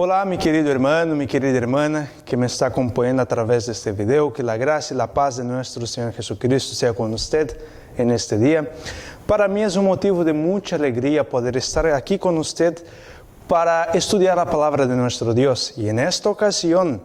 Olá, mi querido hermano, mi querida hermana que me está acompañando a través de este video. Que la gracia y la paz de nuestro Señor Jesucristo sea con usted en este día. Para mí es un motivo de mucha alegría poder estar aquí con usted para estudiar la palabra de nuestro Dios. Y en esta ocasión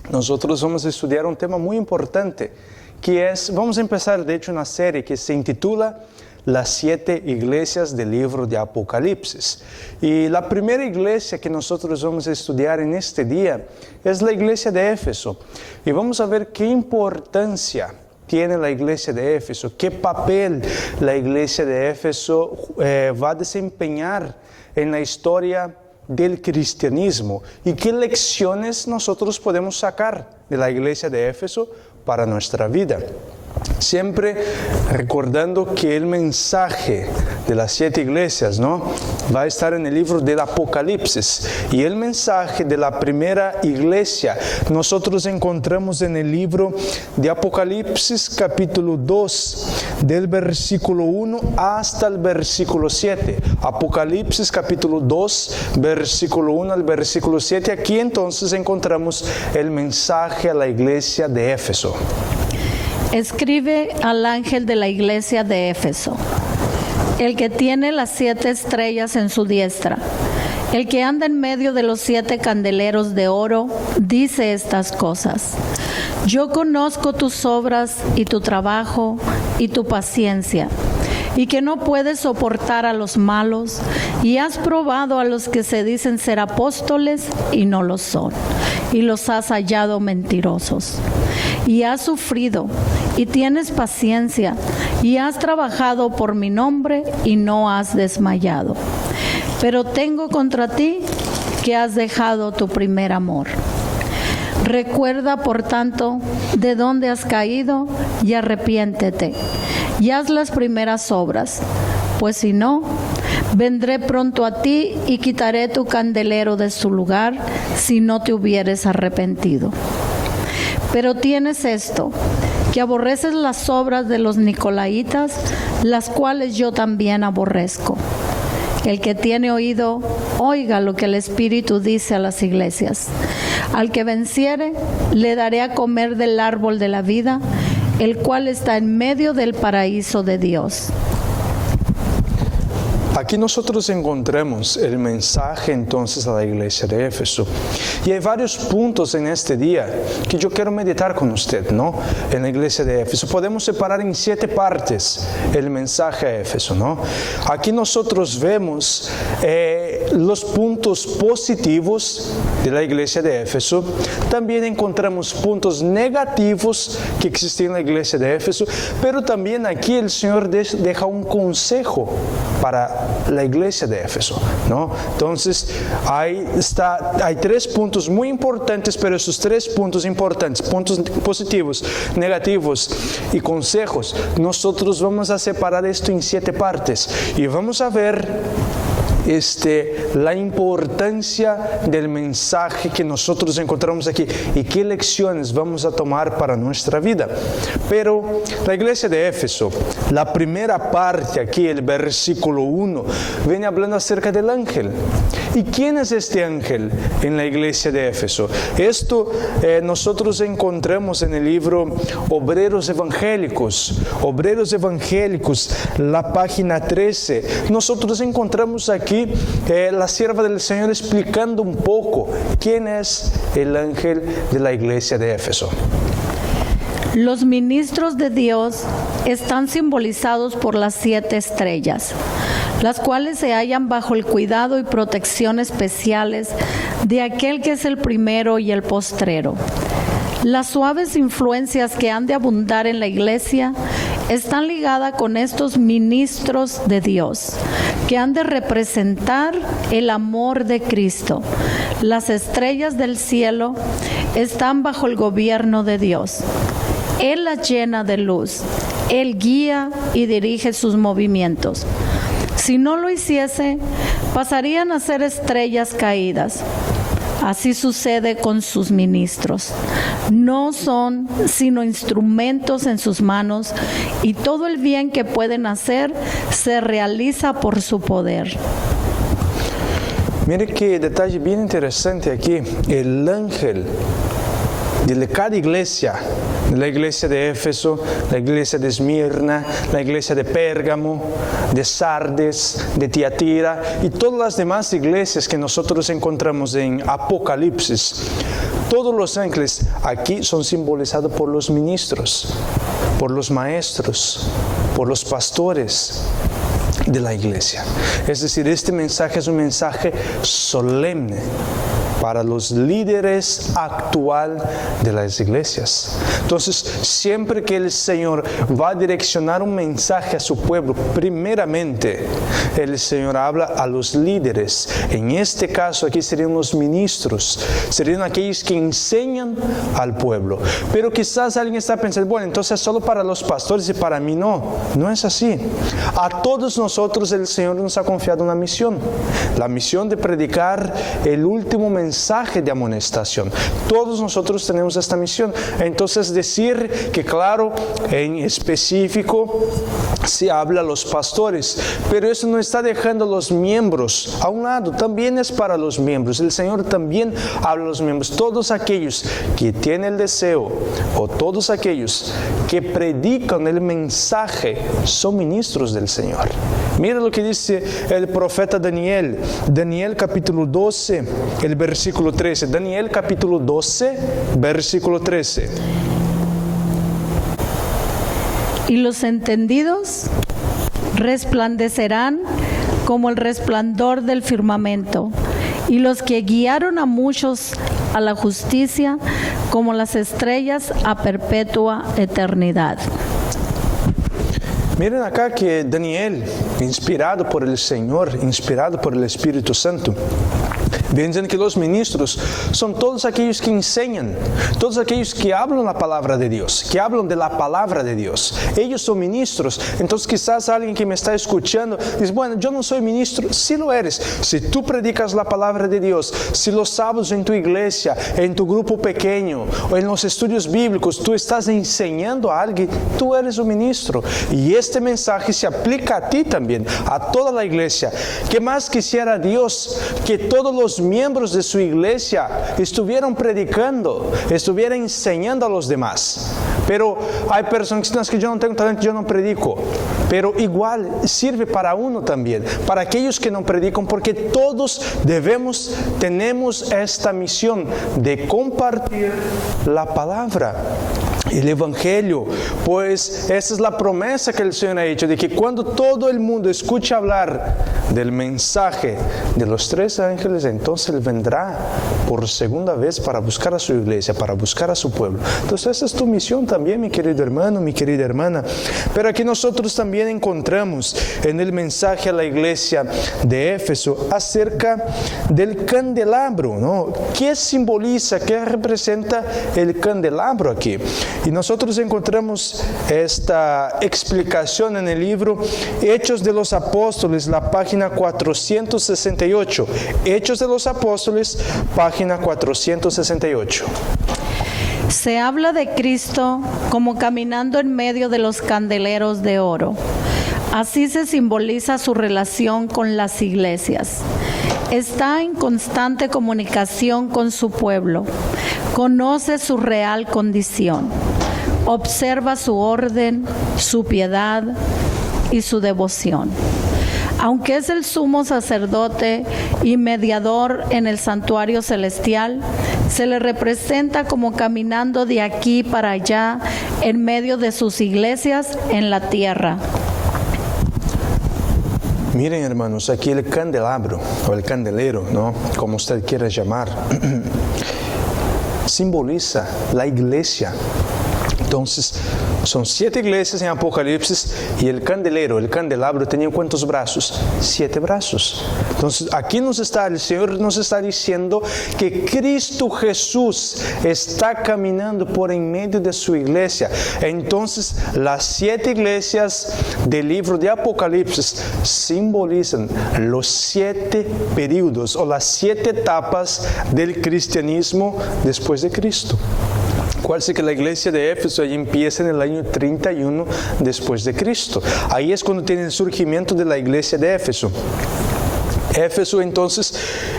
nosotros vamos a estudiar un tema muy importante, que es, vamos a empezar de hecho una serie que se intitula Las 7 iglesias del libro de Apocalipsis. Y la primera iglesia que nosotros vamos a estudiar en este día es la iglesia de Éfeso. Y vamos a ver qué importancia tiene la iglesia de Éfeso, qué papel la iglesia de Éfeso va a desempeñar en la historia del cristianismo y qué lecciones nosotros podemos sacar de la iglesia de Éfeso para nuestra vida. Siempre recordando que el mensaje de las 7 iglesias, va a estar en el libro del Apocalipsis. Y el mensaje de la primera iglesia nosotros encontramos en el libro de Apocalipsis capítulo 2, del versículo 1 hasta el versículo 7. Apocalipsis capítulo 2, versículo 1 al versículo 7. Aquí entonces encontramos el mensaje a la iglesia de Éfeso. Escribe al ángel de la iglesia de Éfeso, el que tiene las 7 estrellas en su diestra, el que anda en medio de los 7 candeleros de oro, dice estas cosas: Yo conozco tus obras y tu trabajo y tu paciencia, y que no puedes soportar a los malos, y has probado a los que se dicen ser apóstoles y no lo son, y los has hallado mentirosos. Y has sufrido, y tienes paciencia, y has trabajado por mi nombre, y no has desmayado. Pero tengo contra ti que has dejado tu primer amor. Recuerda, por tanto, de dónde has caído, y arrepiéntete, y haz las primeras obras, pues si no, vendré pronto a ti y quitaré tu candelero de su lugar, si no te hubieres arrepentido. Pero tienes esto, que aborreces las obras de los nicolaítas, las cuales yo también aborrezco. El que tiene oído, oiga lo que el Espíritu dice a las iglesias. Al que venciere, le daré a comer del árbol de la vida, el cual está en medio del paraíso de Dios. Aquí nosotros encontramos el mensaje entonces a la iglesia de Éfeso. Y hay varios puntos en este día que yo quiero meditar con usted, en la iglesia de Éfeso. Podemos separar en 7 partes el mensaje a Éfeso, Aquí nosotros vemos los puntos positivos de la iglesia de Éfeso. También encontramos puntos negativos que existen en la iglesia de Éfeso. Pero también aquí el Señor deja un consejo para la iglesia de Éfeso, Entonces, hay 3 puntos muy importantes, pero esos 3 puntos importantes, puntos positivos, negativos y consejos, nosotros vamos a separar esto en 7 partes y vamos a ver la importancia del mensaje que nosotros encontramos aquí y qué lecciones vamos a tomar para nuestra vida. Pero la iglesia de Éfeso, la primera parte aquí, el versículo 1, viene hablando acerca del ángel. ¿Y quién es este ángel en la iglesia de Éfeso? Esto nosotros encontramos en el libro Obreros Evangélicos, la página 13. Nosotros encontramos aquí la sierva del Señor explicando un poco quién es el ángel de la iglesia de Éfeso. Los ministros de Dios están simbolizados por las 7 estrellas, las cuales se hallan bajo el cuidado y protección especiales de aquel que es el primero y el postrero. Las suaves influencias que han de abundar en la iglesia están ligadas con estos ministros de Dios, que han de representar el amor de Cristo. Las estrellas del cielo están bajo el gobierno de Dios. Él las llena de luz, Él guía y dirige sus movimientos. Si no lo hiciese, pasarían a ser estrellas caídas. Así sucede con sus ministros. No son sino instrumentos en sus manos, y todo el bien que pueden hacer se realiza por su poder. Mire qué detalle bien interesante aquí. El ángel de cada iglesia, la iglesia de Éfeso, la iglesia de Esmirna, la iglesia de Pérgamo, de Sardes, de Tiatira y todas las demás iglesias que nosotros encontramos en Apocalipsis, todos los ángeles aquí son simbolizados por los ministros, por los maestros, por los pastores de la iglesia. Es decir, este mensaje es un mensaje solemne para los líderes actual de las iglesias. Entonces, siempre que el Señor va a direccionar un mensaje a su pueblo, primeramente el Señor habla a los líderes. En este caso aquí serían los ministros, serían aquellos que enseñan al pueblo. Pero quizás alguien está pensando, bueno, entonces solo para los pastores y para mí no. No es así. A todos nosotros el Señor nos ha confiado una misión. La misión de predicar el último mensaje de amonestación. Todos nosotros tenemos esta misión. Entonces decir que claro, en específico se habla a los pastores, pero eso no está dejando a los miembros a un lado. También es para los miembros. El Señor también habla a los miembros. Todos aquellos que tienen el deseo o todos aquellos que predican el mensaje son ministros del Señor. Mira lo que dice el profeta Daniel. Daniel capítulo 12, el versículo 13. Daniel capítulo 12, versículo 13. Y los entendidos resplandecerán como el resplandor del firmamento, y los que guiaron a muchos a la justicia como las estrellas a perpetua eternidad. Miren acá que Daniel, inspirado por el Señor, inspirado por el Espíritu Santo, dicen que los ministros son todos aquellos que enseñan, todos aquellos que hablan la palabra de Dios, que hablan de la palabra de Dios. Ellos son ministros. Entonces quizás alguien que me está escuchando dice, bueno, yo no soy ministro. Sí lo eres. Si tú predicas la palabra de Dios, si los sábados en tu iglesia, en tu grupo pequeño o en los estudios bíblicos, tú estás enseñando a alguien, tú eres un ministro. Y este mensaje se aplica a ti también, a toda la iglesia. ¿Qué más quisiera Dios? Que todos los miembros de su iglesia estuvieran predicando, estuvieran enseñando a los demás. Pero hay personas que dicen que yo no tengo talento, yo no predico. Pero igual sirve para uno también, para aquellos que no predican, porque todos tenemos esta misión de compartir la palabra, el evangelio. Pues esa es la promesa que el Señor ha hecho, de que cuando todo el mundo escuche hablar del mensaje de los tres ángeles, entonces Él vendrá por segunda vez para buscar a su iglesia, para buscar a su pueblo. Entonces esa es tu misión también, mi querido hermano, mi querida hermana. Pero aquí nosotros también encontramos en el mensaje a la iglesia de Éfeso acerca del candelabro, ¿no? ¿Qué simboliza, qué representa el candelabro aquí? Y nosotros encontramos esta explicación en el libro Hechos de los Apóstoles, la página 468. Hechos de los Apóstoles, página 468. Se habla de Cristo como caminando en medio de los candeleros de oro. Así se simboliza su relación con las iglesias. Está en constante comunicación con su pueblo. Conoce su real condición. Observa su orden, su piedad y su devoción. Aunque es el sumo sacerdote y mediador en el santuario celestial, se le representa como caminando de aquí para allá en medio de sus iglesias en la tierra. Miren, hermanos, aquí el candelabro o el candelero, ¿no? Como usted quiera llamar, simboliza la iglesia. Entonces, son 7 iglesias en Apocalipsis y el candelabro tenía ¿cuántos brazos? 7 brazos. Entonces, aquí el Señor nos está diciendo que Cristo Jesús está caminando por en medio de su iglesia. Entonces, las 7 iglesias del libro de Apocalipsis simbolizan los 7 períodos o las 7 etapas del cristianismo después de Cristo. Acuérdense que la iglesia de Éfeso ahí empieza en el año 31 después de Cristo. Ahí es cuando tiene el surgimiento de la iglesia de Éfeso. Éfeso entonces,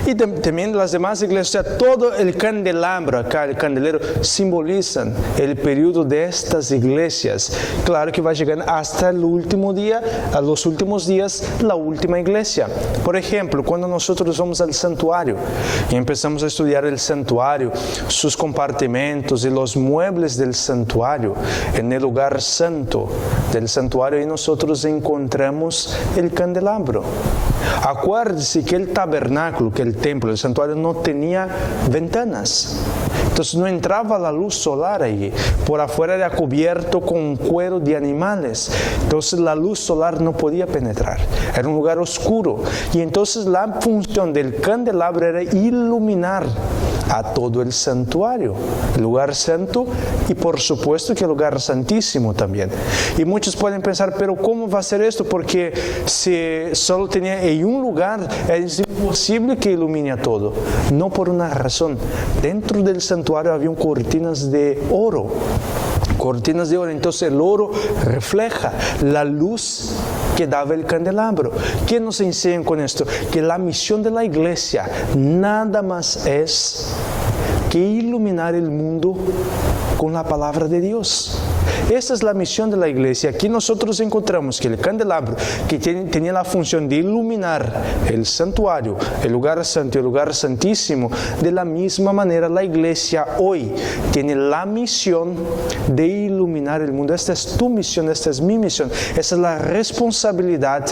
y también las demás iglesias, o sea, todo el candelabro acá, el candelero, simbolizan el periodo de estas iglesias. Claro que va llegando hasta el último día, a los últimos días, la última iglesia. Por ejemplo, cuando nosotros vamos al santuario y empezamos a estudiar el santuario, sus compartimentos y los muebles del santuario, en el lugar santo del santuario, y nosotros encontramos el candelabro. Acuérdese que el tabernáculo, que el templo, el santuario no tenía ventanas. Entonces no entraba la luz solar allí. Por afuera era cubierto con cuero de animales. Entonces la luz solar no podía penetrar. Era un lugar oscuro. Y entonces la función del candelabro era iluminar a todo el santuario, el lugar santo y por supuesto que el lugar santísimo también. Y muchos pueden pensar, pero ¿cómo va a ser esto? Porque si solo tenía en un lugar, es imposible que ilumine a todo. No, por una razón. Dentro del santuario había cortinas de oro. Cortinas de oro, entonces el oro refleja la luz que daba el candelabro. ¿Qué nos enseñan con esto? Que la misión de la iglesia nada más es que iluminar el mundo con la palabra de Dios. Esa es la misión de la iglesia. Aquí nosotros encontramos que el candelabro, que tenía la función de iluminar el santuario, el lugar santo y el lugar santísimo, de la misma manera la iglesia hoy tiene la misión de iluminar el mundo. Esta es tu misión, esta es mi misión, esa es la responsabilidad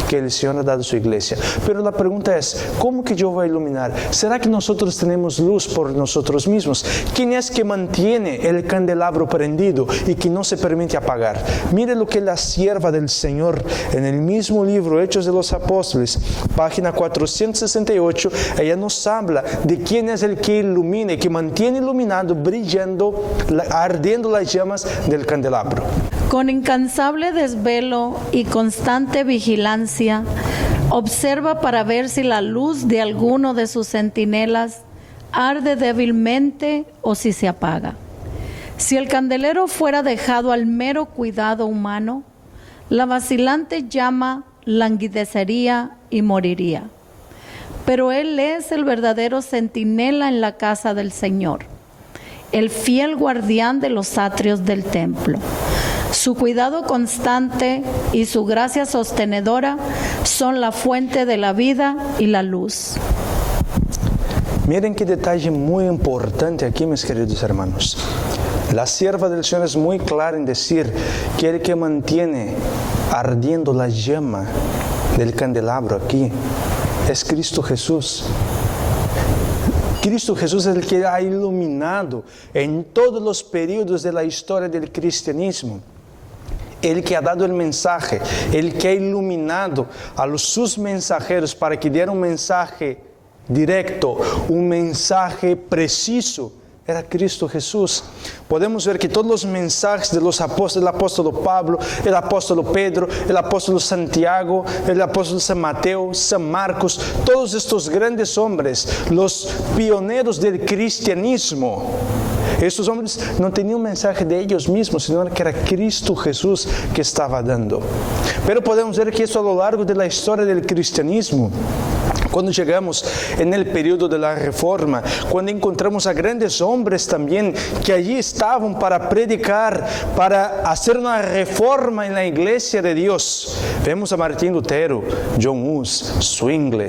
que el Señor ha dado a su iglesia. Pero la pregunta es, ¿cómo que yo voy a iluminar? ¿Será que nosotros tenemos luz por nosotros mismos? ¿Quién es que mantiene el candelabro prendido y que no se permite apagar? Mire lo que la sierva del Señor, en el mismo libro Hechos de los Apóstoles, página 468, ella nos habla de quién es el que ilumina y que mantiene iluminado, brillando, ardiendo las llamas del candelabro. Con incansable desvelo y constante vigilancia, observa para ver si la luz de alguno de sus centinelas arde débilmente o si se apaga. Si el candelero fuera dejado al mero cuidado humano, la vacilante llama languidecería y moriría. Pero él es el verdadero centinela en la casa del Señor, el fiel guardián de los atrios del templo. Su cuidado constante y su gracia sostenedora son la fuente de la vida y la luz. Miren qué detalle muy importante aquí, mis queridos hermanos. La sierva del Señor es muy clara en decir que el que mantiene ardiendo la llama del candelabro aquí es Cristo Jesús. Cristo Jesús es el que ha iluminado en todos los periodos de la historia del cristianismo. El que ha dado el mensaje, el que ha iluminado a sus mensajeros para que dieran un mensaje directo, un mensaje preciso, era Cristo Jesús. Podemos ver que todos los mensajes de los apóstoles, el apóstol Pablo, el apóstol Pedro, el apóstol Santiago, el apóstol San Mateo, San Marcos, todos estos grandes hombres, los pioneros del cristianismo, estos hombres no tenían un mensaje de ellos mismos, sino que era Cristo Jesús que estaba dando. Pero podemos ver que eso a lo largo de la historia del cristianismo, cuando llegamos en el periodo de la Reforma, cuando encontramos a grandes hombres también que allí estaban para predicar, para hacer una reforma en la iglesia de Dios. Vemos a Martín Lutero, John Hus, Zwingli,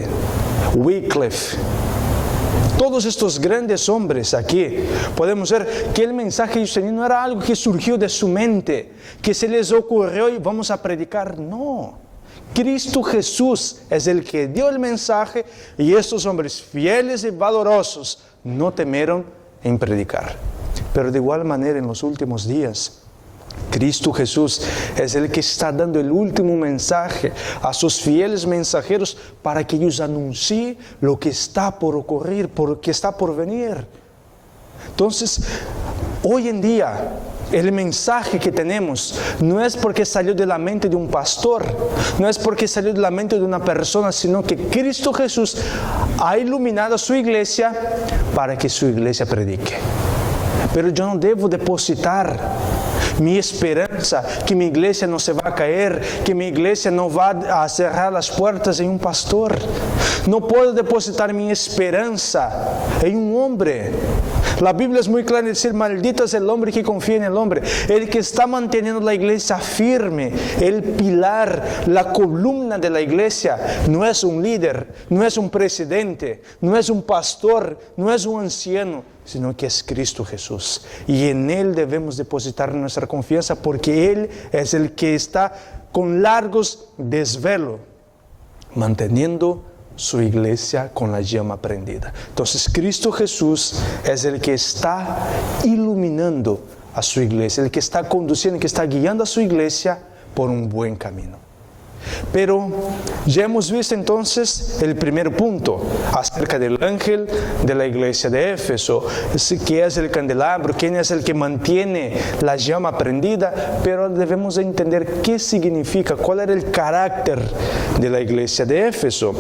Wycliffe. Todos estos grandes hombres aquí, podemos ver que el mensaje de Dios no era algo que surgió de su mente, que se les ocurrió y vamos a predicar. No. Cristo Jesús es el que dio el mensaje y estos hombres fieles y valorosos no temieron en predicar. Pero de igual manera en los últimos días, Cristo Jesús es el que está dando el último mensaje a sus fieles mensajeros para que ellos anuncien lo que está por ocurrir, lo que está por venir. Entonces, hoy en día, el mensaje que tenemos no es porque salió de la mente de un pastor, no es porque salió de la mente de una persona, sino que Cristo Jesús ha iluminado a su iglesia para que su iglesia predique. Pero yo no debo depositar mi esperanza, que mi iglesia no se va a caer, que mi iglesia no va a cerrar las puertas en un pastor. No puedo depositar mi esperanza en un hombre. La Biblia es muy clara en decir, maldito es el hombre que confía en el hombre. El que está manteniendo la iglesia firme, el pilar, la columna de la iglesia, no es un líder, no es un presidente, no es un pastor, no es un anciano, sino que es Cristo Jesús. Y en Él debemos depositar nuestra confianza, porque Él es el que está con largos desvelos, manteniendo su iglesia con la llama prendida. Entonces Cristo Jesús es el que está iluminando a su iglesia, el que está conduciendo, el que está guiando a su iglesia por un buen camino. Pero ya hemos visto entonces el primer punto acerca del ángel de la iglesia de Éfeso, que es el candelabro, quién es el que mantiene la llama prendida, pero debemos entender qué significa, cuál era el carácter de la iglesia de Éfeso.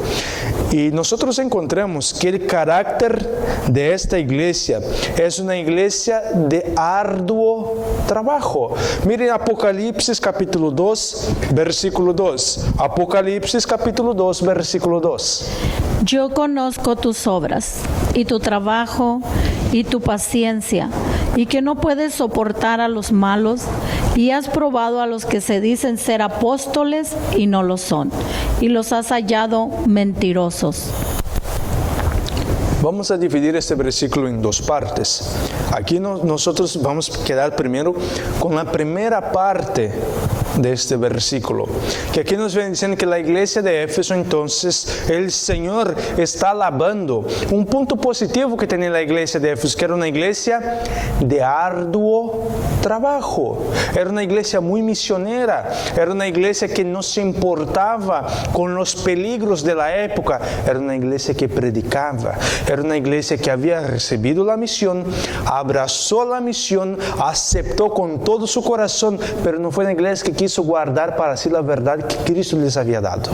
Y nosotros encontramos que el carácter de esta iglesia es una iglesia de arduo trabajo. Miren Apocalipsis capítulo 2, versículo 2. Apocalipsis capítulo 2, versículo 2. Yo conozco tus obras y tu trabajo y tu paciencia, y que no puedes soportar a los malos, y has probado a los que se dicen ser apóstoles y no lo son, y los has hallado mentirosos. Vamos a dividir este versículo en dos partes. Aquí nosotros vamos a quedar primero con la primera parte de este versículo, que aquí nos viene diciendo que la iglesia de Éfeso, entonces el Señor está alabando un punto positivo que tenía la iglesia de Éfeso, que era una iglesia de arduo trabajo, era una iglesia muy misionera, era una iglesia que no se importaba con los peligros de la época, era una iglesia que predicaba, era una iglesia que había recibido la misión, abrazó la misión, aceptó con todo su corazón, pero no fue una iglesia que quiso guardar para sí la verdad que Cristo les había dado,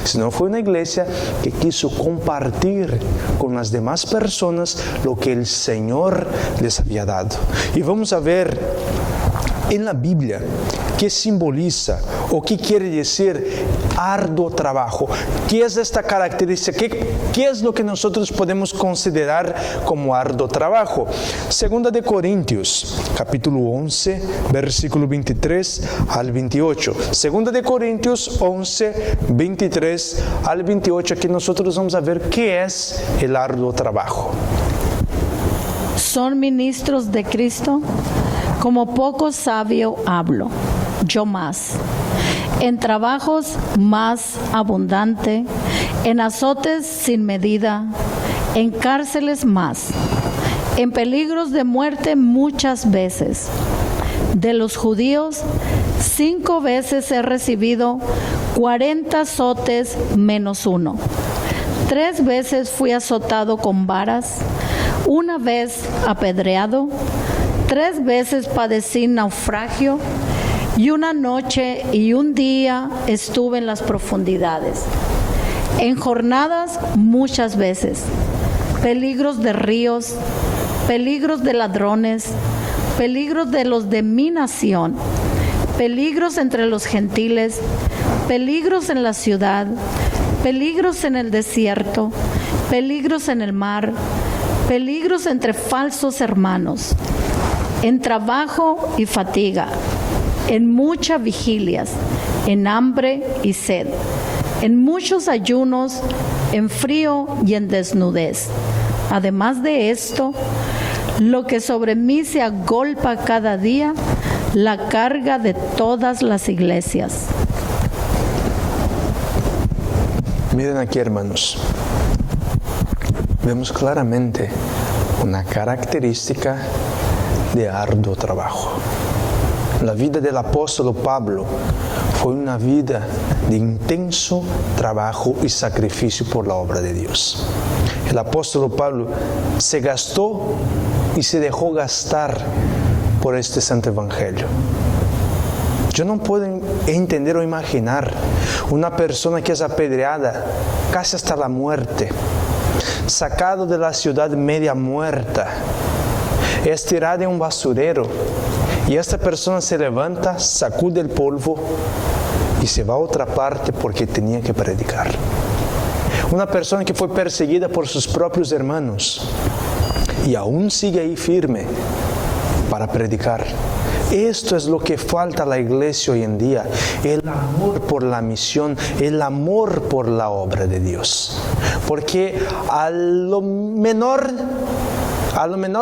sino fue una iglesia que quiso compartir con las demás personas lo que el Señor les había dado. Y vamos a ver en la Biblia qué simboliza o qué quiere decir arduo trabajo. ¿Qué es esta característica? ¿Qué es lo que nosotros podemos considerar como arduo trabajo? Segunda de Corintios, capítulo 11, versículo 23 al 28. Segunda de Corintios 11, 23 al 28. Aquí nosotros vamos a ver qué es el arduo trabajo. ¿Son ministros de Cristo? Como poco sabio hablo, yo más. En trabajos más abundante, en azotes sin medida, en cárceles más, en peligros de muerte muchas veces. De los judíos, 5 veces he recibido 40 azotes menos 1. 3 veces fui azotado con varas, 1 vez apedreado, 3 veces padecí naufragio, y 1 noche y 1 día estuve en las profundidades. En jornadas muchas veces, peligros de ríos, peligros de ladrones, peligros de los de mi nación, peligros entre los gentiles, peligros en la ciudad, peligros en el desierto, peligros en el mar, peligros entre falsos hermanos, en trabajo y fatiga, en muchas vigilias, en hambre y sed, en muchos ayunos, en frío y en desnudez. Además de esto, lo que sobre mí se agolpa cada día, la carga de todas las iglesias. Miren aquí, hermanos, vemos claramente una característica de arduo trabajo. La vida del apóstol Pablo fue una vida de intenso trabajo y sacrificio por la obra de Dios. El apóstol Pablo se gastó y se dejó gastar por este santo evangelio. Yo no puedo entender o imaginar una persona que es apedreada casi hasta la muerte, sacado de la ciudad media muerta, es tirada en un basurero Y esta persona se levanta, sacude el polvo y se va a otra parte porque tenía que predicar. Una persona que fue perseguida por sus propios hermanos y aún sigue ahí firme para predicar. Esto es lo que falta a la iglesia hoy en día, el amor por la misión, el amor por la obra de Dios. Porque a lo menor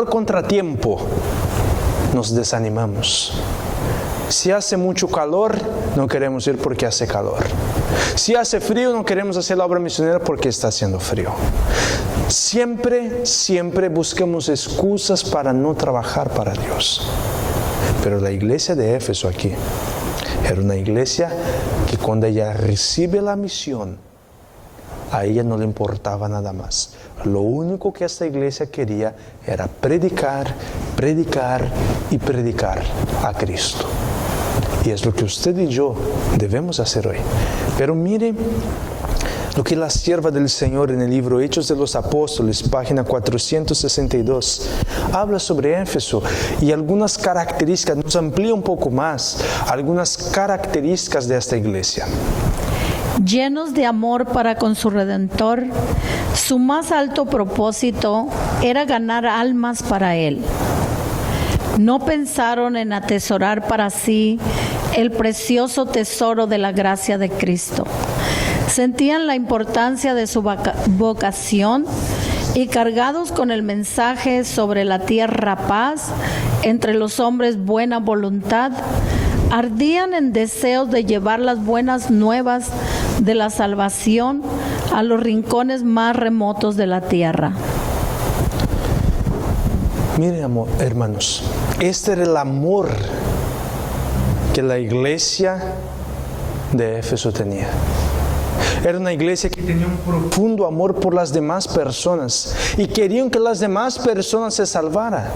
contratiempo nos desanimamos. Si hace mucho calor, no queremos ir porque hace calor. Si hace frío, no queremos hacer la obra misionera porque está haciendo frío. Siempre buscamos excusas para no trabajar para Dios. Pero la iglesia de Éfeso aquí era una iglesia que cuando ella recibe la misión, a ella no le importaba nada más. Lo único que esta iglesia quería era predicar y predicar a Cristo. Y es lo que usted y yo debemos hacer hoy. Pero mire lo que la sierva del Señor en el libro Hechos de los Apóstoles, página 462, habla sobre Éfeso y algunas características, nos amplía un poco más, algunas características de esta iglesia. Llenos de amor para con su Redentor, su más alto propósito era ganar almas para Él. No pensaron en atesorar para sí el precioso tesoro de la gracia de Cristo. Sentían la importancia de su vocación y cargados con el mensaje sobre la tierra paz, entre los hombres buena voluntad, ardían en deseos de llevar las buenas nuevas de la salvación a los rincones más remotos de la tierra. Miren, hermanos, este era el amor que la iglesia de Éfeso tenía. Era una iglesia que tenía un profundo amor por las demás personas y querían que las demás personas se salvaran,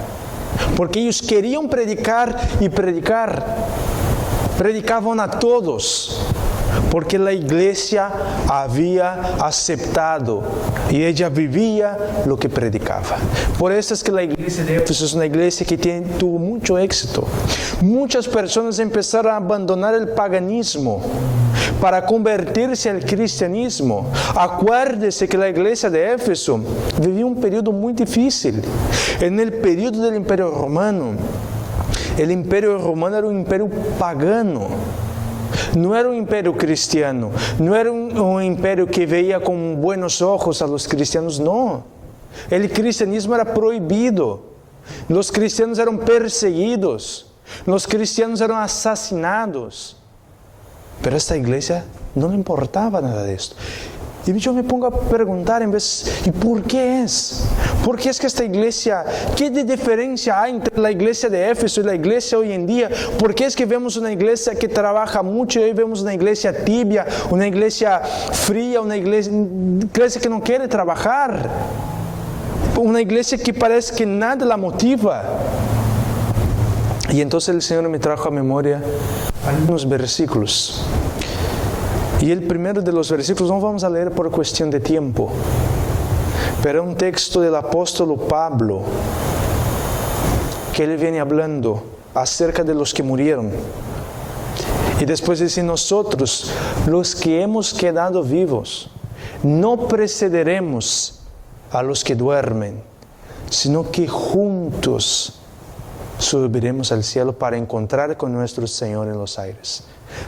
porque ellos querían predicar y predicar. Predicaban a todos, porque la iglesia había aceptado y ella vivía lo que predicaba. Por eso es que la iglesia de Éfeso es una iglesia que tuvo mucho éxito. Muchas personas empezaron a abandonar el paganismo para convertirse al cristianismo. Acuérdese que la iglesia de Éfeso vivía un periodo muy difícil. En el periodo del Imperio Romano, el Imperio Romano era un imperio pagano. No era un imperio cristiano, no era un imperio que veía con buenos ojos a los cristianos, no. El cristianismo era prohibido, los cristianos eran perseguidos, los cristianos eran asesinados. Pero a esta iglesia no le importaba nada de esto. Y yo me pongo a preguntar en vez, ¿y por qué es? ¿Por qué es que esta iglesia, qué de diferencia hay entre la iglesia de Éfeso y la iglesia hoy en día? ¿Por qué es que vemos una iglesia que trabaja mucho y hoy vemos una iglesia tibia, una iglesia fría, una iglesia que no quiere trabajar? Una iglesia que parece que nada la motiva. Y entonces el Señor me trajo a memoria algunos versículos. Y el primero de los versículos no vamos a leer por cuestión de tiempo, pero es un texto del apóstol Pablo, que él viene hablando acerca de los que murieron. Y después dice, nosotros, los que hemos quedado vivos, no precederemos a los que duermen, sino que juntos subiremos al cielo para encontrar con nuestro Señor en los aires.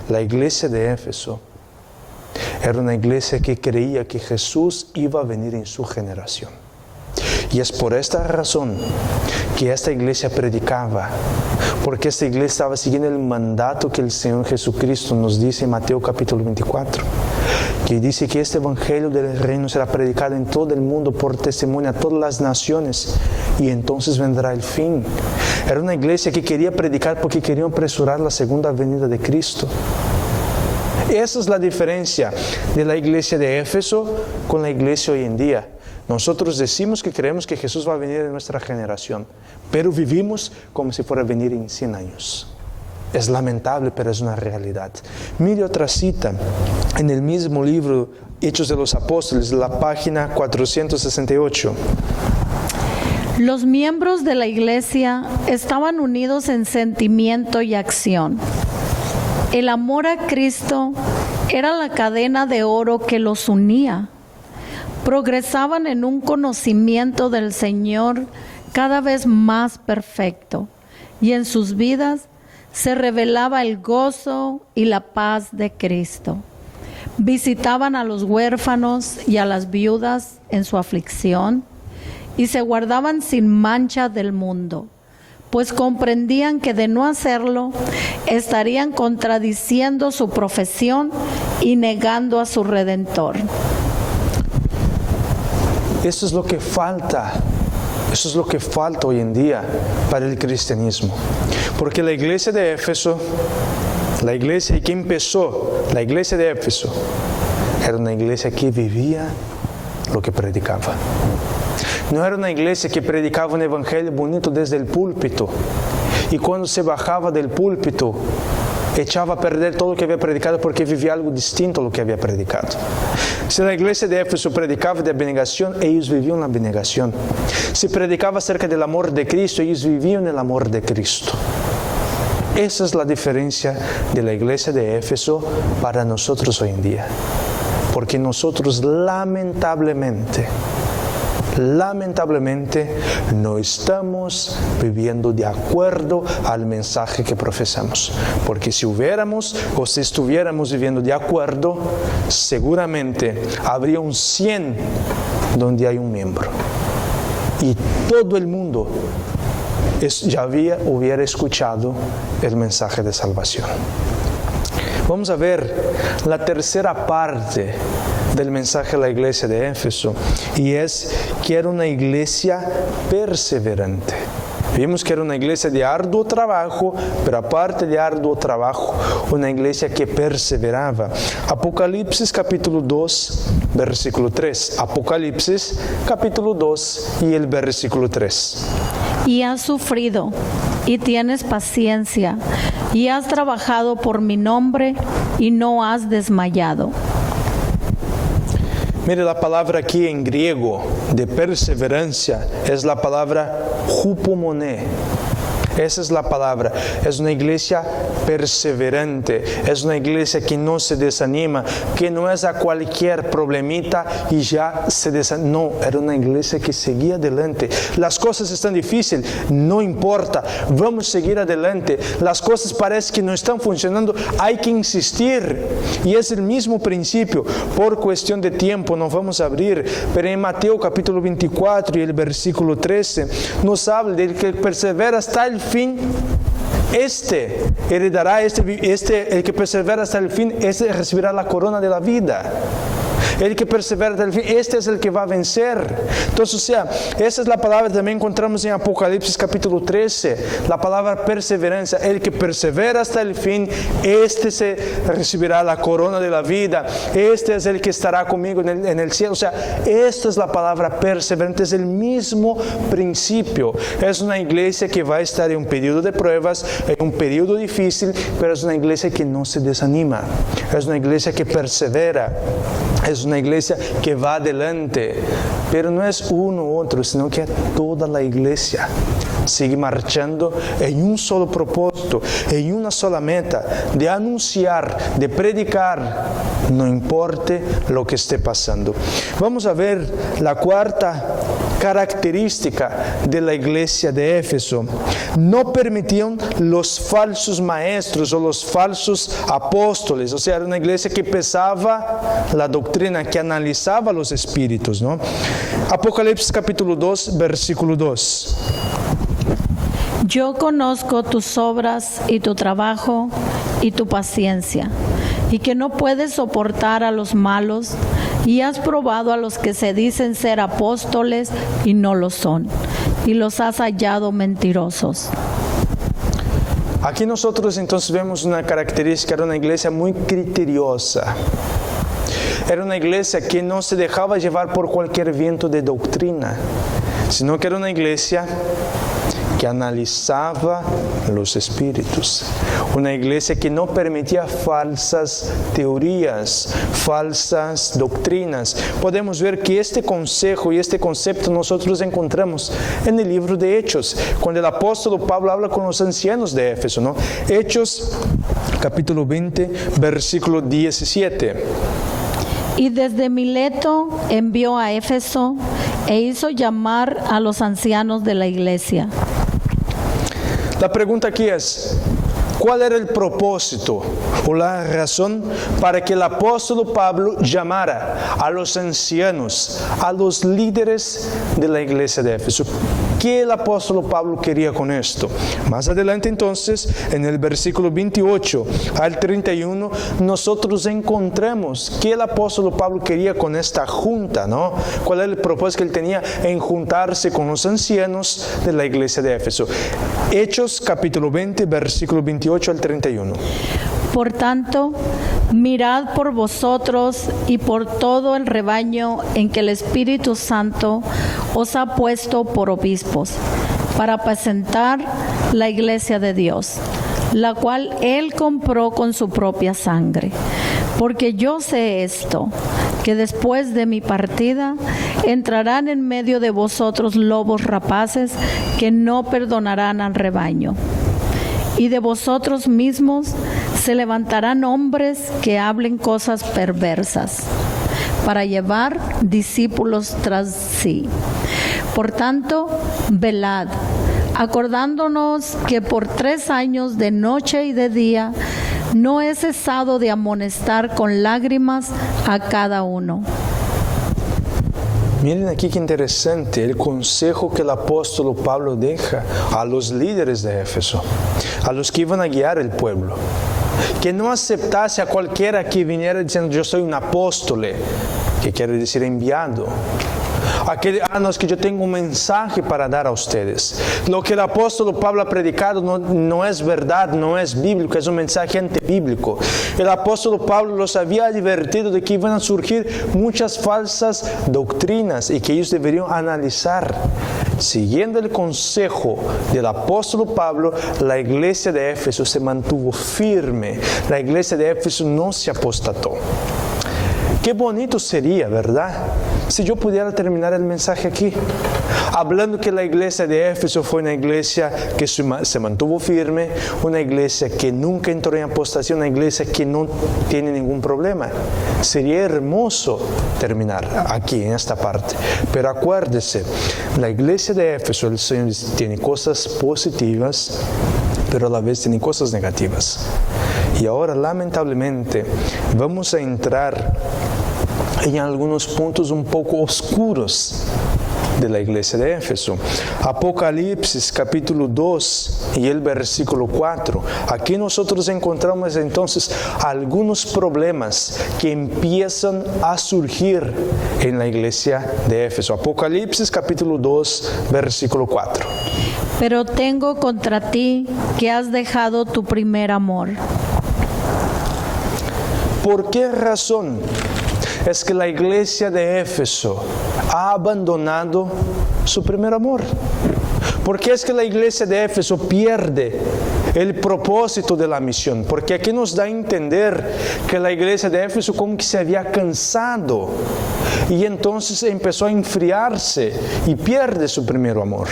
La iglesia de Éfeso era una iglesia que creía que Jesús iba a venir en su generación. Y es por esta razón que esta iglesia predicaba, porque esta iglesia estaba siguiendo el mandato que el Señor Jesucristo nos dice en Mateo capítulo 24, que dice que este evangelio del reino será predicado en todo el mundo por testimonio a todas las naciones, y entonces vendrá el fin. Era una iglesia que quería predicar porque quería apresurar la segunda venida de Cristo. Esa es la diferencia de la iglesia de Éfeso con la iglesia hoy en día. Nosotros decimos que creemos que Jesús va a venir en nuestra generación, pero vivimos como si fuera a venir en 100 años. Es lamentable, pero es una realidad. Mire otra cita en el mismo libro Hechos de los Apóstoles, la página 468. Los miembros de la iglesia estaban unidos en sentimiento y acción. El amor a Cristo era la cadena de oro que los unía. Progresaban en un conocimiento del Señor cada vez más perfecto, y en sus vidas se revelaba el gozo y la paz de Cristo. Visitaban a los huérfanos y a las viudas en su aflicción y se guardaban sin mancha del mundo, pues comprendían que de no hacerlo estarían contradiciendo su profesión y negando a su Redentor. Eso es lo que falta. Eso es lo que falta hoy en día para el cristianismo. Porque la iglesia de Éfeso, la iglesia que empezó, la iglesia de Éfeso, era una iglesia que vivía lo que predicaba. No era una iglesia que predicaba un evangelio bonito desde el púlpito y cuando se bajaba del púlpito echaba a perder todo lo que había predicado porque vivía algo distinto a lo que había predicado. Si la iglesia de Éfeso predicaba de abnegación, ellos vivían la abnegación. Si predicaba acerca del amor de Cristo, ellos vivían el amor de Cristo. Esa es la diferencia de la iglesia de Éfeso para nosotros hoy en día. Porque nosotros lamentablemente no estamos viviendo de acuerdo al mensaje que profesamos. Porque si hubiéramos o si estuviéramos viviendo de acuerdo, seguramente habría un 100 donde hay un miembro. Y todo el mundo ya hubiera escuchado el mensaje de salvación. Vamos a ver la tercera parte del mensaje a la iglesia de Éfeso, y es que era una iglesia perseverante. Vimos que era una iglesia de arduo trabajo, pero aparte de arduo trabajo, una iglesia que perseveraba. Apocalipsis capítulo 2, versículo 3. Apocalipsis capítulo 2 y el versículo 3. Y has sufrido, y tienes paciencia, y has trabajado por mi nombre, y no has desmayado. Mire, la palabra aquí en griego de perseverancia es la palabra hupomoné. Esa es la palabra. Es una iglesia perseverante. Es una iglesia que no se desanima, que no es a cualquier problemita y ya se desanima. No, era una iglesia que seguía adelante. Las cosas están difíciles, no importa. Vamos a seguir adelante. Las cosas parecen que no están funcionando. Hay que insistir. Y es el mismo principio. Por cuestión de tiempo no vamos a abrir. Pero en Mateo capítulo 24 y el versículo 13 nos habla del que persevera hasta el fin, heredará el que persevera hasta el fin, recibirá la corona de la vida. El que persevera hasta el fin, es el que va a vencer. Entonces, esa es la palabra que también encontramos en Apocalipsis capítulo 13, la palabra perseverancia. El que persevera hasta el fin, se recibirá la corona de la vida. Es el que estará conmigo en el cielo. Esta es la palabra perseverante, es el mismo principio. Es una iglesia que va a estar en un periodo de pruebas, en un periodo difícil, pero es una iglesia que no se desanima. Es una iglesia que persevera. Es una iglesia que va adelante, pero no es uno u otro, sino que toda la iglesia sigue marchando en un solo propósito, en una sola meta, de anunciar, de predicar, no importe lo que esté pasando. Vamos a ver la cuarta característica de la iglesia de Éfeso. No permitían los falsos maestros o los falsos apóstoles. Era una iglesia que pesaba la doctrina, que analizaba los espíritus, ¿no? Apocalipsis capítulo 2, versículo 2. Yo conozco tus obras y tu trabajo y tu paciencia, y que no puedes soportar a los malos, y has probado a los que se dicen ser apóstoles y no lo son, y los has hallado mentirosos. Aquí nosotros entonces vemos una característica de una iglesia muy criteriosa. Era una iglesia que no se dejaba llevar por cualquier viento de doctrina, sino que era una iglesia que analizaba los espíritus. Una iglesia que no permitía falsas teorías, falsas doctrinas. Podemos ver que este consejo y este concepto nosotros encontramos en el libro de Hechos, cuando el apóstol Pablo habla con los ancianos de Éfeso, ¿no? Hechos, capítulo 20, versículo 17. Y desde Mileto envió a Éfeso e hizo llamar a los ancianos de la iglesia. La pregunta aquí es, ¿cuál era el propósito o la razón para que el apóstol Pablo llamara a los ancianos, a los líderes de la iglesia de Éfeso? ¿Qué el apóstol Pablo quería con esto? Más adelante entonces, en el versículo 28 al 31, nosotros encontramos que el apóstol Pablo quería con esta junta, ¿no? ¿Cuál era el propósito que él tenía en juntarse con los ancianos de la iglesia de Éfeso? Hechos capítulo 20, versículo 28 al 31. Por tanto, mirad por vosotros y por todo el rebaño en que el Espíritu Santo os ha puesto por obispos, para apacentar la iglesia de Dios, la cual Él compró con su propia sangre. Porque yo sé esto, que después de mi partida entrarán en medio de vosotros lobos rapaces que no perdonarán al rebaño. Y de vosotros mismos se levantarán hombres que hablen cosas perversas, para llevar discípulos tras sí. Por tanto, velad, acordándonos que por 3 años de noche y de día no he cesado de amonestar con lágrimas a cada uno. Miren aquí qué interesante el consejo que el apóstol Pablo deja a los líderes de Éfeso, a los que iban a guiar el pueblo. Que no aceptase a cualquiera que viniera diciendo yo soy un apóstol, que quiere decir enviado. No, es que yo tengo un mensaje para dar a ustedes. Lo que el apóstol Pablo ha predicado no es verdad, no es bíblico, es un mensaje antibíblico. El apóstol Pablo los había advertido de que iban a surgir muchas falsas doctrinas y que ellos deberían analizar. Siguiendo el consejo del apóstol Pablo, la iglesia de Éfeso se mantuvo firme. La iglesia de Éfeso no se apostató. Qué bonito sería, ¿verdad? Si yo pudiera terminar el mensaje aquí, hablando que la iglesia de Éfeso fue una iglesia que se mantuvo firme, una iglesia que nunca entró en apostasía, una iglesia que no tiene ningún problema. Sería hermoso terminar aquí en esta parte. Pero acuérdese, la iglesia de Éfeso, el Señor tiene cosas positivas, pero a la vez tiene cosas negativas. Y ahora, lamentablemente, vamos a entrar en algunos puntos un poco oscuros de la iglesia de Éfeso. Apocalipsis capítulo 2 y el versículo 4. Aquí nosotros encontramos entonces algunos problemas que empiezan a surgir en la iglesia de Éfeso. Apocalipsis capítulo 2, versículo 4. Pero tengo contra ti que has dejado tu primer amor. ¿Por qué razón es que la iglesia de Éfeso ha abandonado su primer amor? ¿Por qué es que la iglesia de Éfeso pierde el propósito de la misión? Porque aquí nos da a entender que la iglesia de Éfeso como que se había cansado y entonces empezó a enfriarse y pierde su primer amor.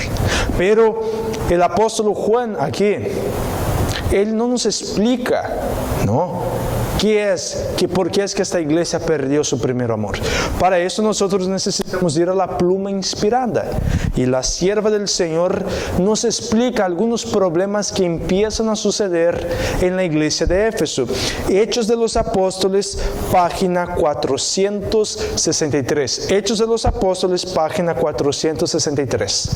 Pero el apóstol Juan aquí, él no nos explica, ¿no? ¿Por qué es que esta iglesia perdió su primer amor? Para eso nosotros necesitamos ir a la pluma inspirada. Y la sierva del Señor nos explica algunos problemas que empiezan a suceder en la iglesia de Éfeso. Hechos de los Apóstoles, página 463. Hechos de los Apóstoles, página 463.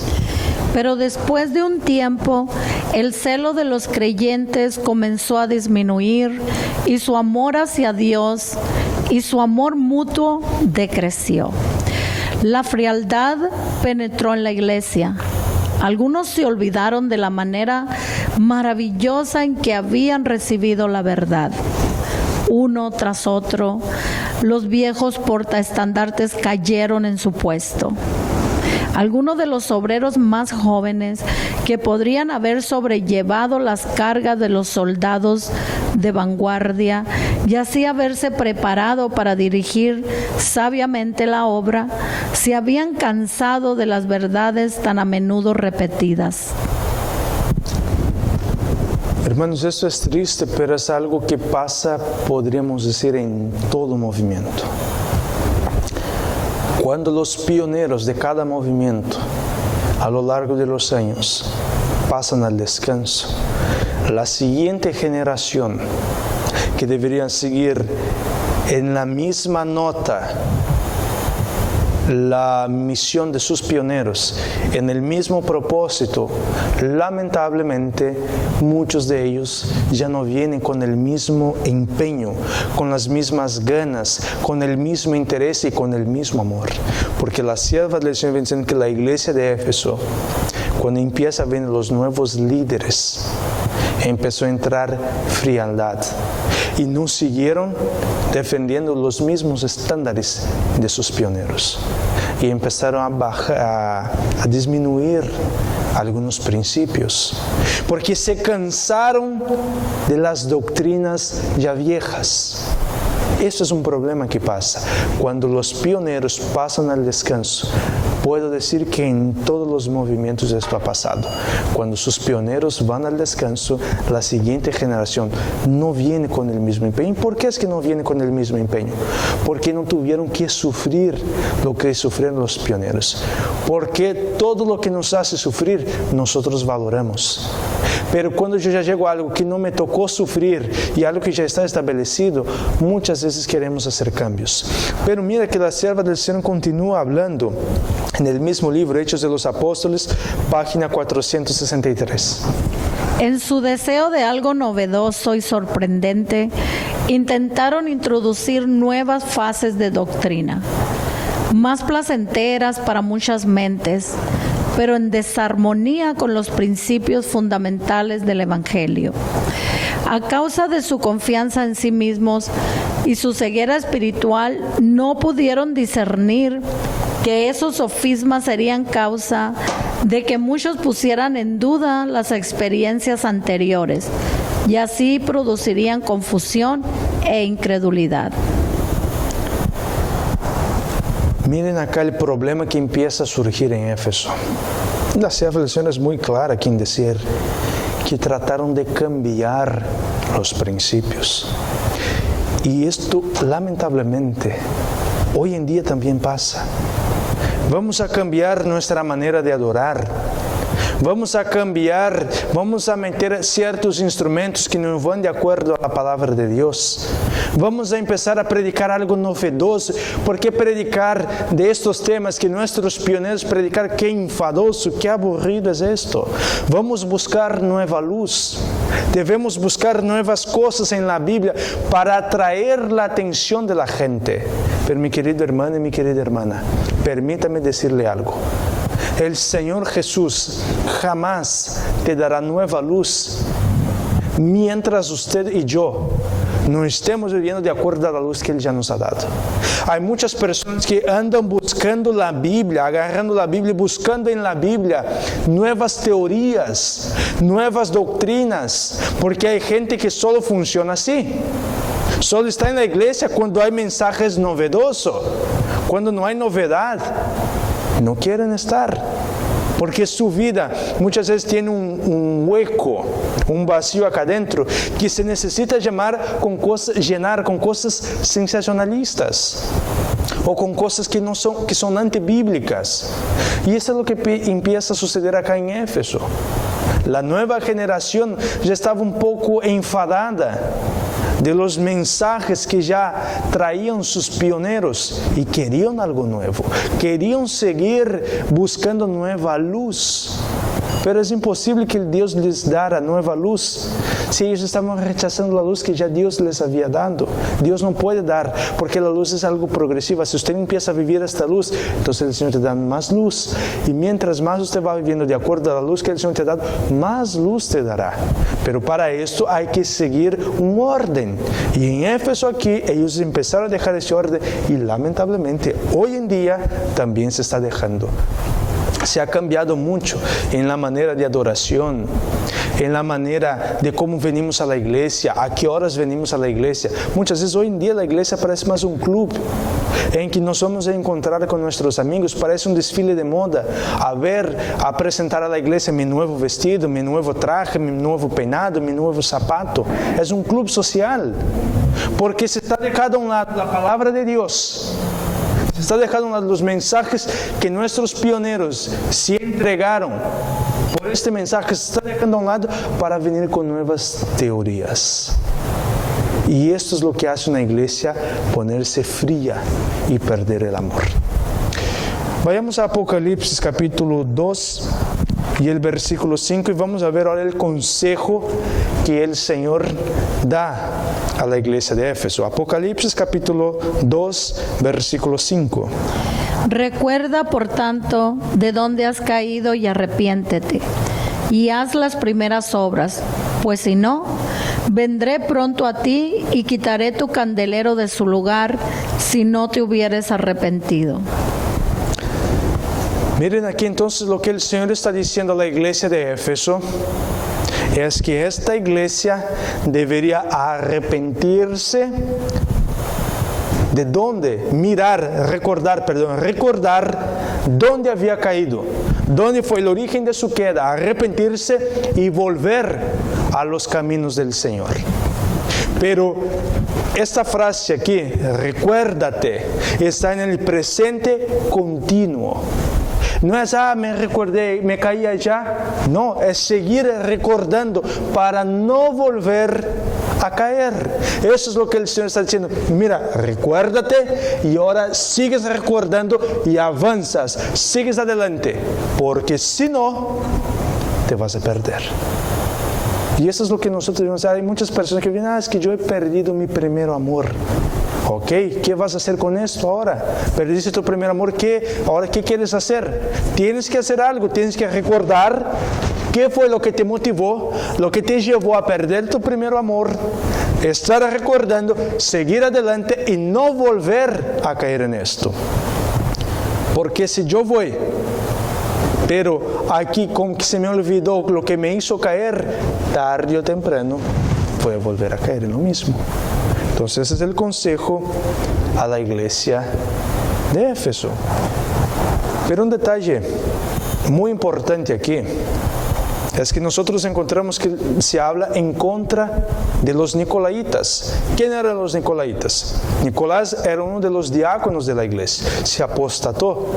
Pero después de un tiempo, el celo de los creyentes comenzó a disminuir y su amor hacia Dios y su amor mutuo decreció. La frialdad penetró en la iglesia. Algunos se olvidaron de la manera maravillosa en que habían recibido la verdad. Uno tras otro, los viejos portaestandartes cayeron en su puesto. algunos de los obreros más jóvenes que podrían haber sobrellevado las cargas de los soldados de vanguardia y así haberse preparado para dirigir sabiamente la obra, se habían cansado de las verdades tan a menudo repetidas. Hermanos, esto es triste, pero es algo que pasa, podríamos decir, en todo movimiento. Cuando los pioneros de cada movimiento, a lo largo de los años, pasan al descanso, la siguiente generación, que deberían seguir en la misma nota la misión de sus pioneros, en el mismo propósito, lamentablemente muchos de ellos ya no vienen con el mismo empeño, con las mismas ganas, con el mismo interés y con el mismo amor. Porque la sierva del Señor dicen que la iglesia de Éfeso, cuando empieza a ver los nuevos líderes, empezó a entrar frialdad y no siguieron defendiendo los mismos estándares de sus pioneros y empezaron a disminuir algunos principios porque se cansaron de las doctrinas ya viejas. Eso es un problema que pasa. Cuando los pioneros pasan al descanso, puedo decir que en todos los movimientos esto ha pasado. Cuando sus pioneros van al descanso, la siguiente generación no viene con el mismo empeño. ¿Por qué es que no viene con el mismo empeño? Porque no tuvieron que sufrir lo que sufrieron los pioneros. Porque todo lo que nos hace sufrir, nosotros valoramos. Pero cuando yo ya llego a algo que no me tocó sufrir y algo que ya está establecido, muchas veces queremos hacer cambios. Pero mira que la sierva del Señor continúa hablando en el mismo libro, Hechos de los Apóstoles, página 463. En su deseo de algo novedoso y sorprendente, intentaron introducir nuevas fases de doctrina, más placenteras para muchas mentes, pero en desarmonía con los principios fundamentales del Evangelio. A causa de su confianza en sí mismos y su ceguera espiritual, no pudieron discernir que esos sofismas serían causa de que muchos pusieran en duda las experiencias anteriores y así producirían confusión e incredulidad. Miren acá el problema que empieza a surgir en Éfeso. La sierva del Señor es muy clara aquí en decir que trataron de cambiar los principios. Y esto, lamentablemente, hoy en día también pasa. Vamos a cambiar nuestra manera de adorar. Vamos a cambiar, vamos a meter ciertos instrumentos que no van de acuerdo a la palabra de Dios. Vamos a empezar a predicar algo novedoso. ¿Por qué predicar de estos temas que nuestros pioneros predicar? Qué enfadoso, qué aburrido es esto. Vamos a buscar nueva luz. Debemos buscar nuevas cosas en la Biblia para atraer la atención de la gente. Pero mi querido hermano y mi querida hermana, permítame decirle algo. El Señor Jesús jamás te dará nueva luz mientras usted y yo no estemos viviendo de acuerdo a la luz que Él ya nos ha dado. Hay muchas personas que andan buscando la Biblia, agarrando la Biblia, buscando en la Biblia nuevas teorías, nuevas doctrinas, porque hay gente que solo funciona así. Solo está en la iglesia cuando hay mensajes novedosos, cuando no hay novedad. No quieren estar, porque su vida muchas veces tiene un hueco, un vacío acá adentro, que se necesita llenar con cosas sensacionalistas, o con cosas que son antibíblicas. Y eso es lo que empieza a suceder acá en Éfeso. La nueva generación ya estaba un poco enfadada de los mensajes que ya traían sus pioneros y querían algo nuevo, querían seguir buscando nueva luz. Pero es imposible que Dios les diera nueva luz si ellos estaban rechazando la luz que ya Dios les había dado. Dios no puede dar, porque la luz es algo progresiva. Si usted empieza a vivir esta luz, entonces el Señor te da más luz. Y mientras más usted va viviendo de acuerdo a la luz que el Señor te ha dado, más luz te dará. Pero para esto hay que seguir un orden. Y en Éfeso aquí, ellos empezaron a dejar ese orden y lamentablemente hoy en día también se está dejando se ha cambiado mucho en la manera de adoración, en la manera de cómo venimos a la iglesia, a qué horas venimos a la iglesia. Muchas veces hoy en día la iglesia parece más un club en que nos vamos a encontrar con nuestros amigos, parece un desfile de moda, a presentar a la iglesia mi nuevo vestido, mi nuevo traje, mi nuevo peinado, mi nuevo zapato. Es un club social, porque se está dejando a un lado la palabra de Dios. Se está dejando a un lado los mensajes que nuestros pioneros se entregaron. Por este mensaje se está dejando a un lado para venir con nuevas teorías. Y esto es lo que hace una iglesia, ponerse fría y perder el amor. Vayamos a Apocalipsis capítulo 2 y el versículo 5 y vamos a ver ahora el consejo que el Señor da a la iglesia de Éfeso. Apocalipsis capítulo 2, versículo 5. Recuerda, por tanto, de dónde has caído y arrepiéntete, y haz las primeras obras, pues si no, vendré pronto a ti y quitaré tu candelero de su lugar si no te hubieres arrepentido. Miren aquí entonces lo que el Señor está diciendo a la iglesia de Éfeso es que esta iglesia debería arrepentirse. ¿De dónde? Recordar dónde había caído, dónde fue el origen de su queda, arrepentirse y volver a los caminos del Señor. Pero esta frase aquí, recuérdate, está en el presente continuo. No es, me recordé, me caí allá. No, es seguir recordando para no volver a caer. Eso es lo que el Señor está diciendo. Mira, recuérdate y ahora sigues recordando y avanzas, sigues adelante. Porque si no, te vas a perder. Y eso es lo que nosotros vemos. Hay muchas personas que vienen, es que yo he perdido mi primer amor. Ok, ¿qué vas a hacer con esto ahora? Perdiste tu primer amor, ahora qué quieres hacer? Tienes que hacer algo, tienes que recordar qué fue lo que te motivó, lo que te llevó a perder tu primer amor, estar recordando, seguir adelante y no volver a caer en esto. Porque si yo voy, pero aquí como que se me olvidó lo que me hizo caer, tarde o temprano voy a volver a caer en lo mismo. Entonces ese es el consejo a la iglesia de Éfeso. Pero un detalle muy importante aquí es que nosotros encontramos que se habla en contra de los nicolaitas. ¿Quién eran los nicolaitas? Nicolás era uno de los diáconos de la iglesia, se apostató.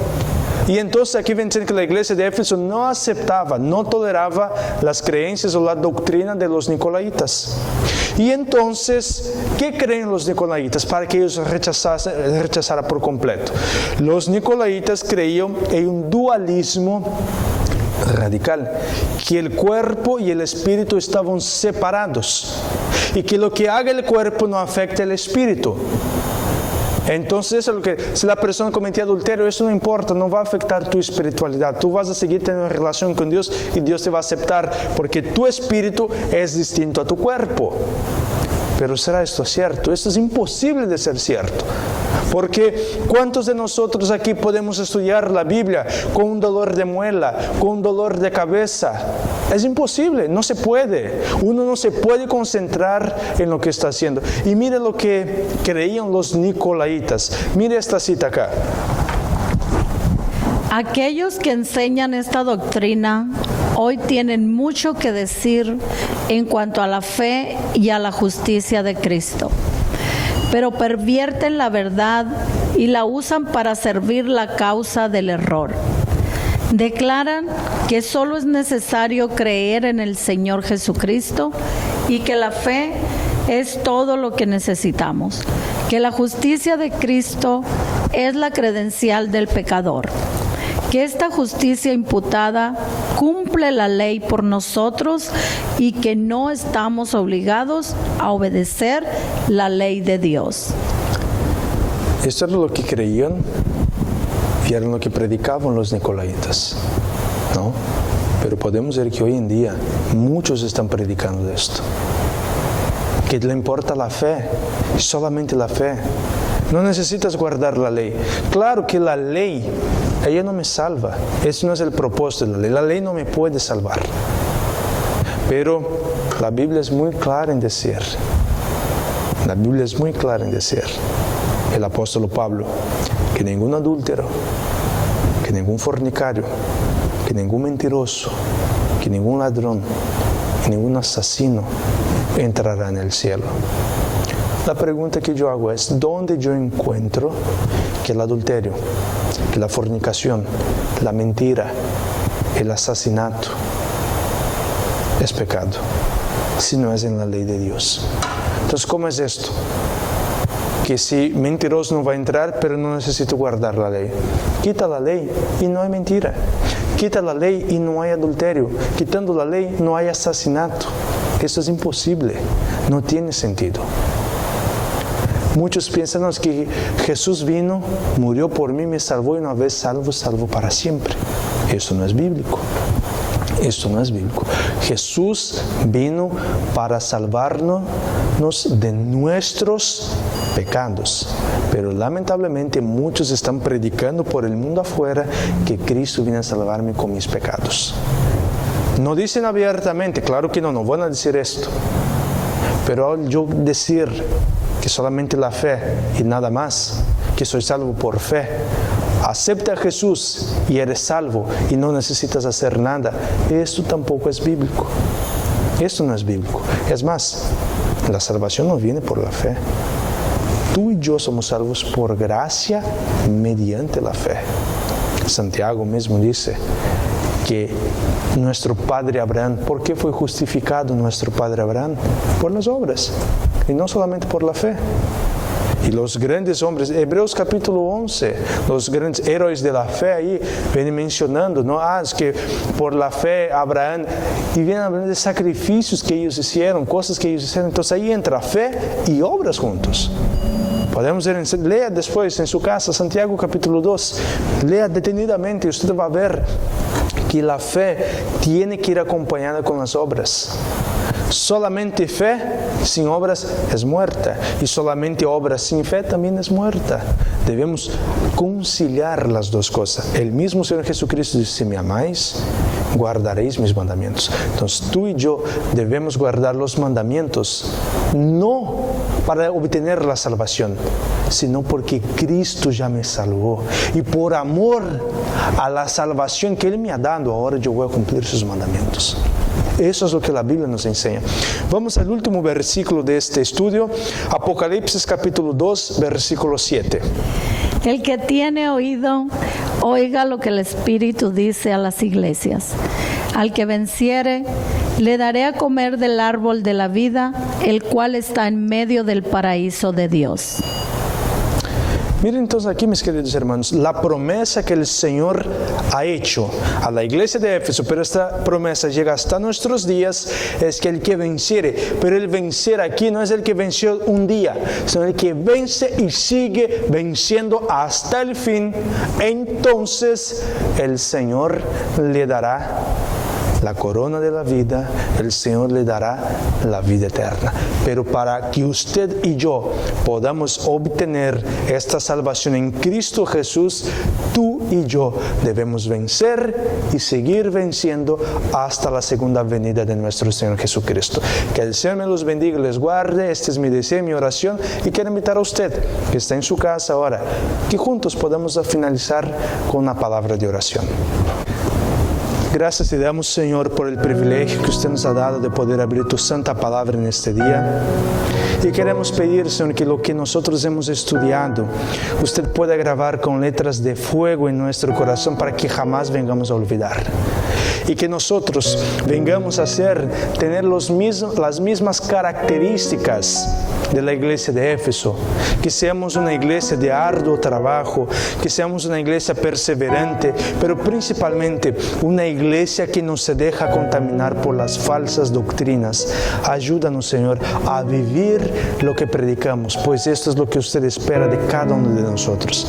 Y entonces aquí ven que la iglesia de Éfeso no aceptaba, no toleraba las creencias o la doctrina de los nicolaitas. Y entonces, ¿qué creen los nicolaitas para que ellos rechazaran por completo? Los nicolaitas creían en un dualismo radical, que el cuerpo y el espíritu estaban separados y que lo que haga el cuerpo no afecta el espíritu. Entonces, eso es lo que, si la persona comete adulterio, eso no importa, no va a afectar tu espiritualidad. Tú vas a seguir teniendo relación con Dios y Dios te va a aceptar porque tu espíritu es distinto a tu cuerpo. Pero ¿será esto cierto? Esto es imposible de ser cierto. Porque ¿cuántos de nosotros aquí podemos estudiar la Biblia con un dolor de muela, con un dolor de cabeza? Es imposible, no se puede. Uno no se puede concentrar en lo que está haciendo. Y mire lo que creían los nicolaitas. Mire esta cita acá. Aquellos que enseñan esta doctrina hoy tienen mucho que decir en cuanto a la fe y a la justicia de Cristo, pero pervierten la verdad y la usan para servir la causa del error. Declaran que solo es necesario creer en el Señor Jesucristo y que la fe es todo lo que necesitamos, que la justicia de Cristo es la credencial del pecador, que esta justicia imputada cumple la ley por nosotros y que no estamos obligados a obedecer la ley de Dios. Esto era lo que creían y era lo que predicaban los nicolaitas, ¿no? Pero podemos ver que hoy en día muchos están predicando de esto. Que le importa la fe, solamente la fe. No necesitas guardar la ley. Claro que la ley, ella no me salva. Ese no es el propósito de la ley. La ley no me puede salvar. Pero la Biblia es muy clara en decir, el apóstol Pablo, que ningún adúltero, que ningún fornicario, que ningún mentiroso, que ningún ladrón, que ningún asesino entrará en el cielo. La pregunta que yo hago es, ¿dónde yo encuentro que el adulterio, que la fornicación, la mentira, el asesinato es pecado? Si no es en la ley de Dios. Entonces, ¿cómo es esto? Que si mentiroso no va a entrar, pero no necesito guardar la ley. Quita la ley y no hay mentira. Quita la ley y no hay adulterio. Quitando la ley no hay asesinato. Eso es imposible. No tiene sentido. Muchos piensan que Jesús vino, murió por mí, me salvó y una vez salvo, salvo para siempre. Eso no es bíblico. Esto no es bíblico. Jesús vino para salvarnos de nuestros pecados. Pero lamentablemente muchos están predicando por el mundo afuera que Cristo viene a salvarme con mis pecados. No dicen abiertamente, claro que no van a decir esto. Pero al yo decir que solamente la fe y nada más, que soy salvo por fe, acepta a Jesús y eres salvo y no necesitas hacer nada. Esto tampoco es bíblico. Esto no es bíblico. Es más, la salvación no viene por la fe. Tú y yo somos salvos por gracia mediante la fe. Santiago mismo dice que nuestro padre Abraham, ¿por qué fue justificado nuestro padre Abraham? Por las obras y no solamente por la fe. Y los grandes hombres, Hebreos capítulo 11, los grandes héroes de la fe ahí vienen mencionando, ¿no? Es que por la fe Abraham, y vienen hablando de sacrificios que ellos hicieron, cosas que ellos hicieron. Entonces ahí entra fe y obras juntos. Podemos lea después en su casa Santiago capítulo 2, lea detenidamente y usted va a ver que la fe tiene que ir acompañada con las obras. Solamente fe sin obras es muerta, y solamente obras sin fe también es muerta. Debemos conciliar las dos cosas. El mismo Señor Jesucristo dice: si me amáis, guardaréis mis mandamientos. Entonces tú y yo debemos guardar los mandamientos, no para obtener la salvación, sino porque Cristo ya me salvó. Y por amor a la salvación que Él me ha dado, ahora yo voy a cumplir sus mandamientos. Eso es lo que la Biblia nos enseña. Vamos al último versículo de este estudio, Apocalipsis capítulo 2, versículo 7. El que tiene oído, oiga lo que el Espíritu dice a las iglesias. Al que venciere, le daré a comer del árbol de la vida, el cual está en medio del paraíso de Dios. Miren entonces aquí, mis queridos hermanos, la promesa que el Señor ha hecho a la iglesia de Éfeso, pero esta promesa llega hasta nuestros días, es que el que venciere, pero el vencer aquí no es el que venció un día, sino el que vence y sigue venciendo hasta el fin. Entonces el Señor le dará la corona de la vida, el Señor le dará la vida eterna. Pero para que usted y yo podamos obtener esta salvación en Cristo Jesús, tú y yo debemos vencer y seguir venciendo hasta la segunda venida de nuestro Señor Jesucristo. Que el Señor me los bendiga y les guarde. Este es mi deseo, mi oración, y quiero invitar a usted que está en su casa ahora, que juntos podamos finalizar con una palabra de oración. Gracias te damos, Señor, por el privilegio que usted nos ha dado de poder abrir tu santa palabra en este día. Y queremos pedir, Señor, que lo que nosotros hemos estudiado, usted pueda grabar con letras de fuego en nuestro corazón para que jamás vengamos a olvidar. Y que nosotros vengamos a tener las mismas características de la iglesia de Éfeso. Que seamos una iglesia de arduo trabajo, que seamos una iglesia perseverante, pero principalmente una iglesia que no se deja contaminar por las falsas doctrinas. Ayúdanos, Señor, a vivir lo que predicamos, pues esto es lo que usted espera de cada uno de nosotros.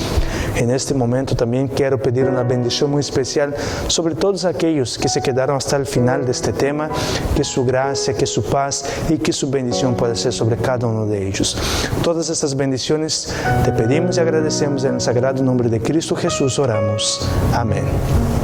En este momento también quiero pedir una bendición muy especial sobre todos aquellos que se quedaron hasta el final de este tema, que su gracia, que su paz y que su bendición pueda ser sobre cada uno de ellos. Todas estas bendiciones te pedimos y agradecemos en el sagrado nombre de Cristo Jesús oramos. Amén.